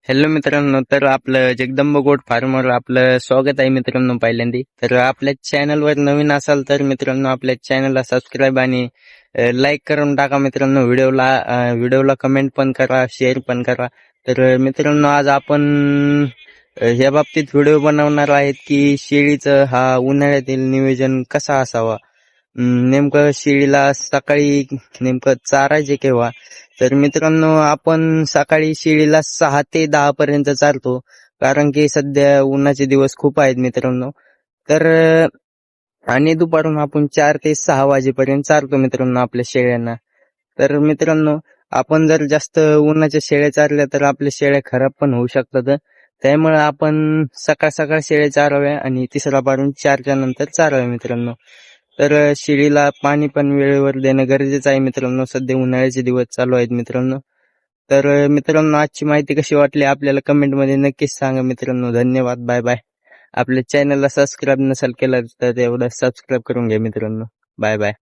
Hello मित्रांनो, तर आपलं जगदंबा गोट फार्मवर आपलं स्वागत आहे मित्रांनो पहिल्यांदा. तर आपल्या चॅनलवर नवीन असाल तर मित्रांनो आपल्या चॅनलला सबस्क्राईब आणि लाईक करून टाका मित्रांनो. व्हिडिओला कमेंट पण करा, शेअर पण करा. तर मित्रांनो आज आपण ह्या बाबतीत व्हिडिओ बनवणार आहेत की शेळीचं हा उन्हाळ्यातील नियोजन कसा असावा. नेमकं शेळीला सकाळी नेमकं चारायचे केव्हा. तर मित्रांनो आपण सकाळी शेळीला 6 ते 10 पर्यंत चालतो, कारण की सध्या उन्हाचे दिवस खूप आहेत मित्रांनो. तर आणि दुपारून आपण 4 ते 6 वाजेपर्यंत चालतो मित्रांनो आपल्या शेळ्यांना. तर मित्रांनो आपण जर जास्त उन्हाच्या शेळ्या चारल्या तर आपल्या शेळ्या खराब पण होऊ शकतात. त्यामुळे आपण सकाळ सकाळ शेळ्या चाराव्या आणि तिसरा पारून 4च्या नंतर चाराव्या मित्रांनो. तर शेळीला पाणी पण वेळेवर देणं गरजेचं आहे मित्रांनो. सध्या उन्हाळ्याचे दिवस चालू आहेत मित्रांनो. तर मित्रांनो आजची माहिती कशी वाटली आपल्याला कमेंटमध्ये नक्कीच सांगा मित्रांनो. धन्यवाद. Bye bye. आपल्या चॅनलला सबस्क्राईब नसेल केलं तर तेवढं सबस्क्राईब करून घ्या मित्रांनो. Bye bye.